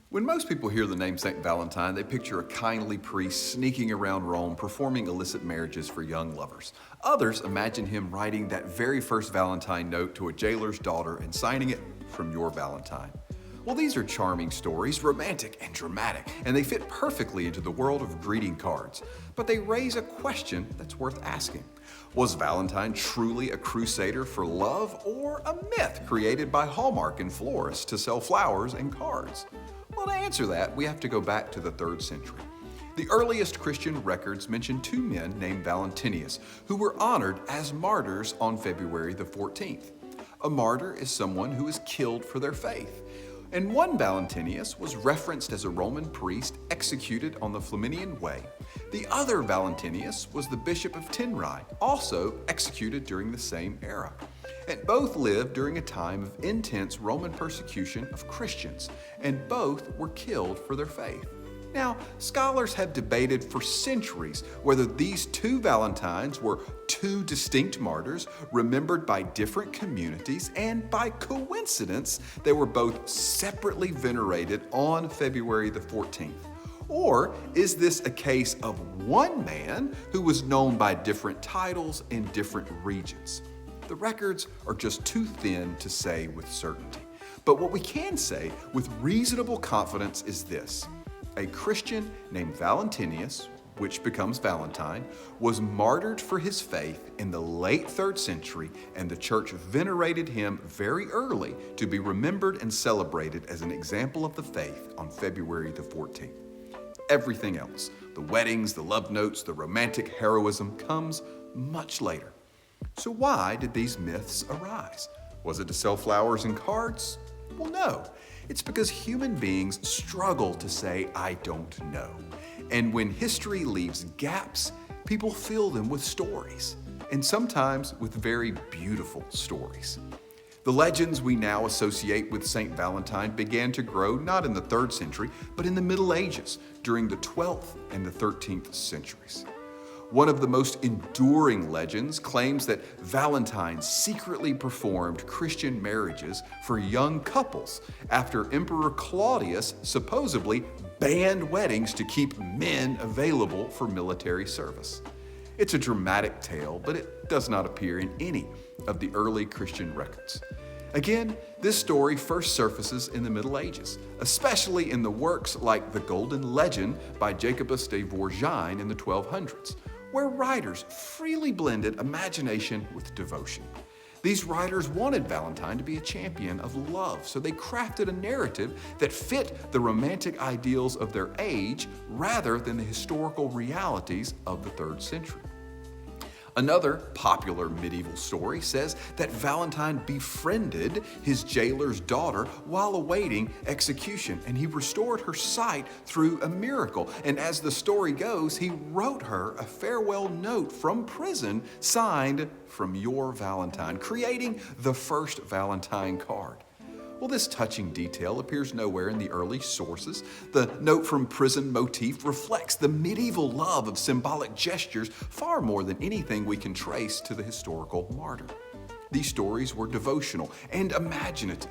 When most people hear the name Saint Valentine, they picture a kindly priest sneaking around Rome performing illicit marriages for young lovers. Others imagine him writing that very first Valentine note to a jailer's daughter and signing it from your Valentine. Well, these are charming stories, romantic and dramatic, and they fit perfectly into the world of greeting cards. But they raise a question that's worth asking. Was Valentine truly a crusader for love or a myth created by Hallmark and florists to sell flowers and cards? Well, to answer that, we have to go back to the 3rd century. The earliest Christian records mention two men named Valentinius, who were honored as martyrs on February the 14th. A martyr is someone who is killed for their faith. And one Valentinius was referenced as a Roman priest executed on the Flaminian Way. The other Valentinius was the Bishop of Tenrai, also executed during the same era. And both lived during a time of intense Roman persecution of Christians, and both were killed for their faith. Now, scholars have debated for centuries whether these two Valentines were two distinct martyrs remembered by different communities, and by coincidence, they were both separately venerated on February the 14th. Or is this a case of one man who was known by different titles in different regions? The records are just too thin to say with certainty. But what we can say with reasonable confidence is this. A Christian named Valentinius, which becomes Valentine, was martyred for his faith in the late 3rd century, and the church venerated him very early to be remembered and celebrated as an example of the faith on February the 14th. Everything else, the weddings, the love notes, the romantic heroism, comes much later. So why did these myths arise? Was it to sell flowers and cards? Well, no. It's because human beings struggle to say, "I don't know." And when history leaves gaps, people fill them with stories, and sometimes with very beautiful stories. The legends we now associate with Saint Valentine began to grow not in the 3rd century, but in the Middle Ages, during the 12th and the 13th centuries. One of the most enduring legends claims that Valentine secretly performed Christian marriages for young couples after Emperor Claudius supposedly banned weddings to keep men available for military service. It's a dramatic tale, but it does not appear in any of the early Christian records. Again, this story first surfaces in the Middle Ages, especially in the works like The Golden Legend by Jacobus de Vorgine in the 1200s, where writers freely blended imagination with devotion. These writers wanted Valentine to be a champion of love, so they crafted a narrative that fit the romantic ideals of their age rather than the historical realities of the 3rd century. Another popular medieval story says that Valentine befriended his jailer's daughter while awaiting execution, and he restored her sight through a miracle. And as the story goes, he wrote her a farewell note from prison signed "From your Valentine," creating the first Valentine card. Well, this touching detail appears nowhere in the early sources. The note from prison motif reflects the medieval love of symbolic gestures far more than anything we can trace to the historical martyr. These stories were devotional and imaginative,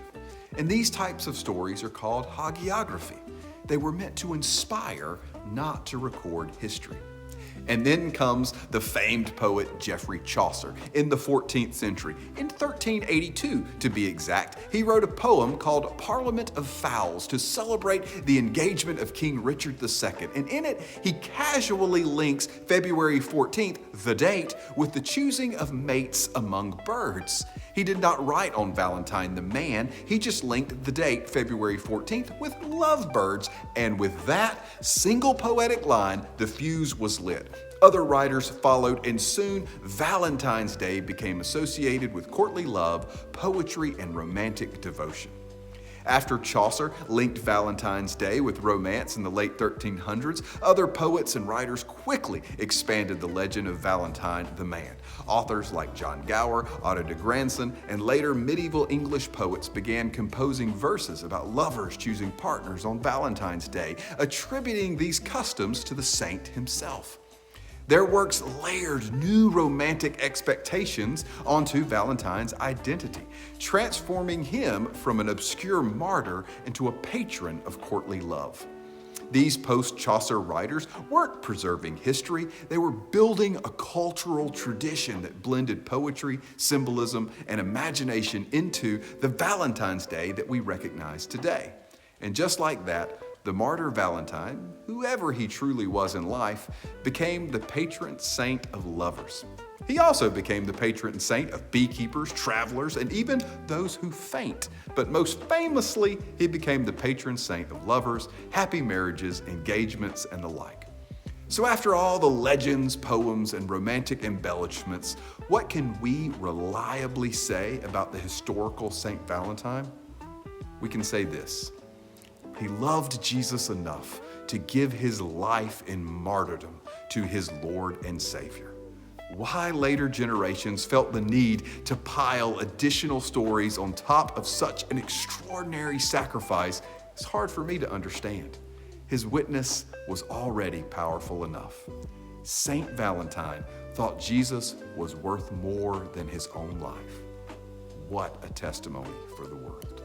and these types of stories are called hagiography. They were meant to inspire, not to record history. And then comes the famed poet Geoffrey Chaucer in the 14th century. In 1382, to be exact, he wrote a poem called Parliament of Fowls to celebrate the engagement of King Richard II. And in it, he casually links February 14th, the date, with the choosing of mates among birds. He did not write on Valentine the man, he just linked the date, February 14th, with lovebirds, and with that single poetic line, the fuse was lit. Other writers followed, and soon Valentine's Day became associated with courtly love, poetry, and romantic devotion. After Chaucer linked Valentine's Day with romance in the late 1300s, other poets and writers quickly expanded the legend of Valentine the man. Authors like John Gower, Otto de Grandson, and later medieval English poets began composing verses about lovers choosing partners on Valentine's Day, attributing these customs to the saint himself. Their works layered new romantic expectations onto Valentine's identity, transforming him from an obscure martyr into a patron of courtly love. These post-Chaucer writers weren't preserving history, they were building a cultural tradition that blended poetry, symbolism, and imagination into the Valentine's Day that we recognize today. And just like that, the martyr Valentine, whoever he truly was in life, became the patron saint of lovers. He also became the patron saint of beekeepers, travelers, and even those who faint. But most famously, he became the patron saint of lovers, happy marriages, engagements, and the like. So after all the legends, poems, and romantic embellishments, what can we reliably say about the historical Saint Valentine? We can say this: he loved Jesus enough to give his life in martyrdom to his Lord and Savior. Why later generations felt the need to pile additional stories on top of such an extraordinary sacrifice is hard for me to understand. His witness was already powerful enough. Saint Valentine thought Jesus was worth more than his own life. What a testimony for the world.